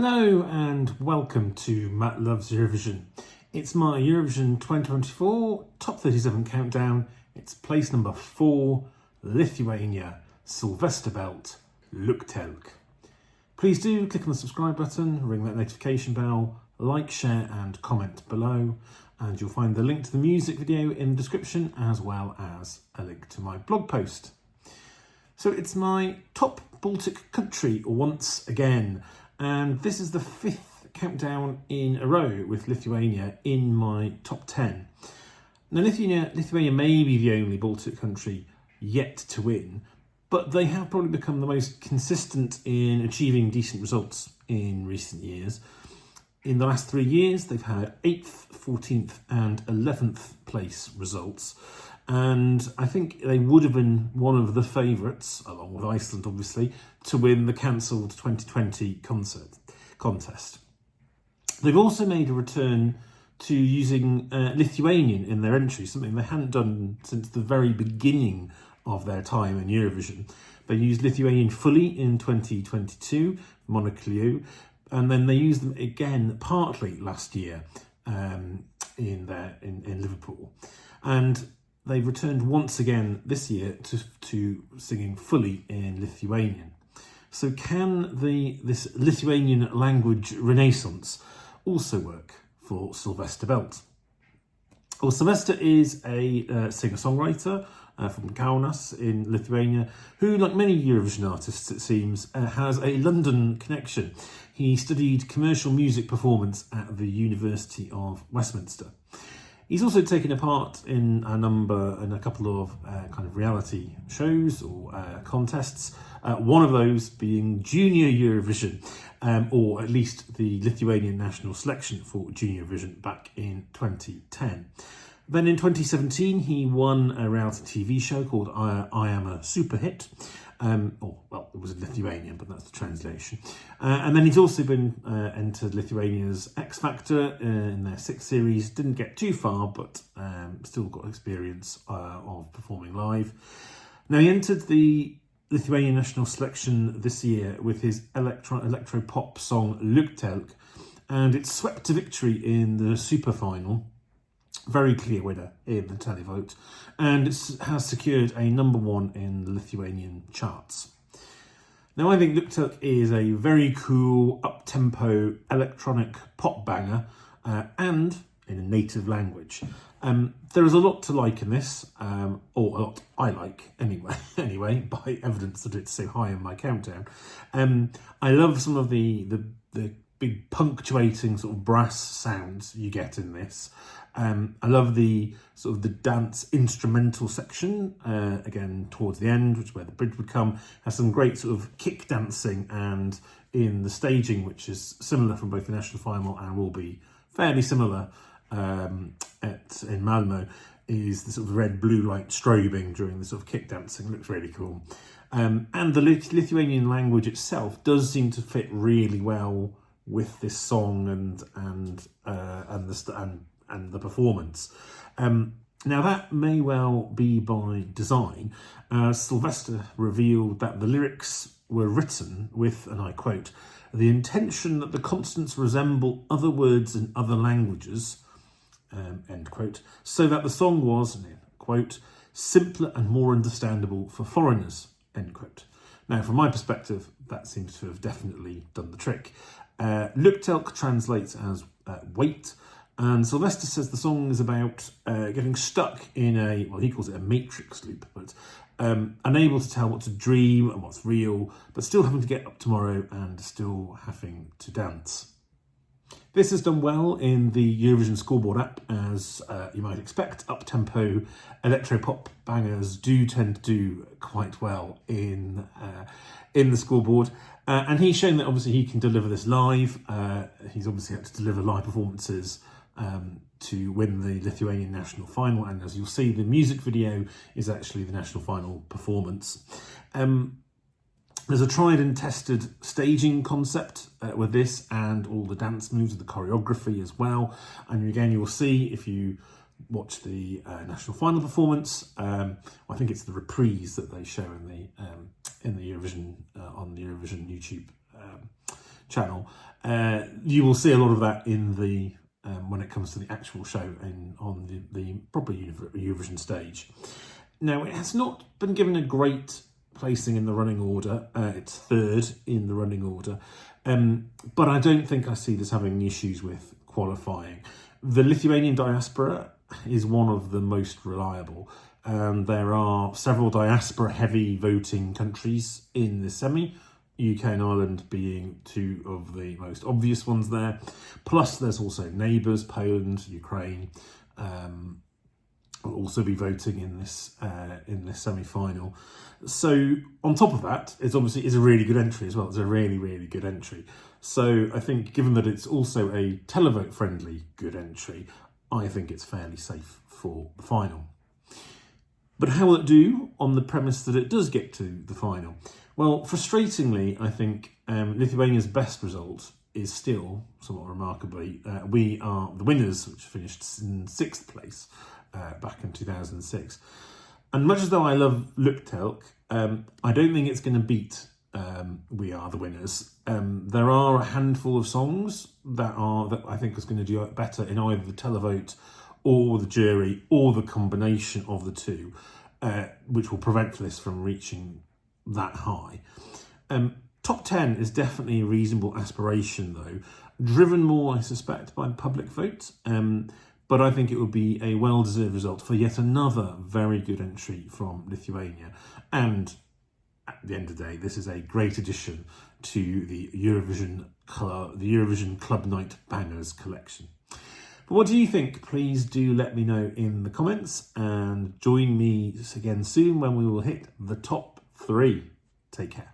Hello and welcome to Matt Loves Eurovision. It's my Eurovision 2024 Top 37 countdown. It's place number 4, Lithuania, Silvester Belt, Luktelk. Please do click on the subscribe button, ring that notification bell, like, share and comment below, and you'll find the link to the music video in the description as well as a link to my blog post. So it's my top Baltic country once again, and this is the 5th countdown in a row with Lithuania in my top 10. Now Lithuania may be the only Baltic country yet to win, but they have probably become the most consistent in achieving decent results in recent years. In the last 3 years, they've had 8th, 14th and 11th place results. And I think they would have been one of the favourites, along with Iceland obviously, to win the cancelled 2020 contest. They've also made a return to using Lithuanian in their entry, something they hadn't done since the very beginning of their time in Eurovision. They used Lithuanian fully in 2022, Monoclio, and then they used them again partly last year in Liverpool. And they've returned once again this year to singing fully in Lithuanian. So can this Lithuanian language renaissance also work for Silvester Belt? Well, Silvester is a singer-songwriter from Kaunas in Lithuania, who, like many Eurovision artists it seems, has a London connection. He studied commercial music performance at the University of Westminster. He's also taken a part in a couple of kind of reality shows or contests, one of those being Junior Eurovision, or at least the Lithuanian national selection for Junior Eurovision back in 2010. Then in 2017, he won a reality TV show called I Am a Super Hit. It was in Lithuanian, but that's the translation. And then he's also been entered Lithuania's X Factor in their 6th series. Didn't get too far, but still got experience of performing live. Now, he entered the Lithuanian national selection this year with his electro-pop song Luktelk, and it swept to victory in the super final. Very clear winner in the televote, and it has secured a #1 in the Lithuanian charts. Now, I think Luktelk is a very cool, up-tempo electronic pop banger, and in a native language. There is a lot to like in this, or a lot I like anyway, by evidence that it's so high in my countdown. I love some of the big punctuating sort of brass sounds you get in this. I love the sort of the dance instrumental section, again towards the end, which is where the bridge would come, has some great sort of kick dancing, and in the staging, which is similar from both the national final and will be fairly similar in Malmo, is the sort of red-blue light strobing during the sort of kick dancing. It looks really cool. And the Lithuanian language itself does seem to fit really well with this song and the performance. Now, that may well be by design. Silvester revealed that the lyrics were written with, and I quote, "the intention that the consonants resemble other words in other languages," end quote, so that the song was, quote, "simpler and more understandable for foreigners," end quote. Now, from my perspective, that seems to have definitely done the trick. Luktelk translates as wait, and Silvester says the song is about getting stuck in he calls it a matrix loop, but unable to tell what's a dream and what's real, but still having to get up tomorrow and still having to dance. This has done well in the Eurovision scoreboard app, as you might expect. Up-tempo electro-pop bangers do tend to do quite well in the scoreboard. And he's shown that obviously he can deliver this live. He's obviously had to deliver live performances to win the Lithuanian national final. And as you'll see, the music video is actually the national final performance. There's a tried and tested staging concept with this, and all the dance moves, the choreography as well. And again, you'll see if you watch the national final performance. I think it's the reprise that they show in the Eurovision on the Eurovision YouTube channel. You will see a lot of that in the when it comes to the actual show on the proper Eurovision stage. Now, it has not been given a great placing in the running order. It's third in the running order. But I don't think I see this having issues with qualifying. The Lithuanian diaspora is one of the most reliable. There are several diaspora-heavy voting countries in the semi, UK and Ireland being two of the most obvious ones there. Plus, there's also neighbours, Poland, Ukraine, will also be voting in this semi-final. So on top of that, it's obviously is a really good entry as well. It's a really, really good entry. So I think given that it's also a televote friendly good entry, I think it's fairly safe for the final. But how will it do on the premise that it does get to the final? Well, frustratingly, I think Lithuania's best result is still, somewhat remarkably, we are the winners, which finished in 6th place back in 2006. And much as though I love Luktelk, I don't think it's going to beat We Are the Winners. There are a handful of songs that I think is going to do better in either the televote or the jury or the combination of the two, which will prevent this from reaching that high. Top 10 is definitely a reasonable aspiration, though, driven more, I suspect, by public vote. But I think it would be a well-deserved result for yet another very good entry from Lithuania. And at the end of the day, this is a great addition to the Eurovision Club Night Bangers collection. But what do you think? Please do let me know in the comments, and join me again soon when we will hit the top 3. Take care.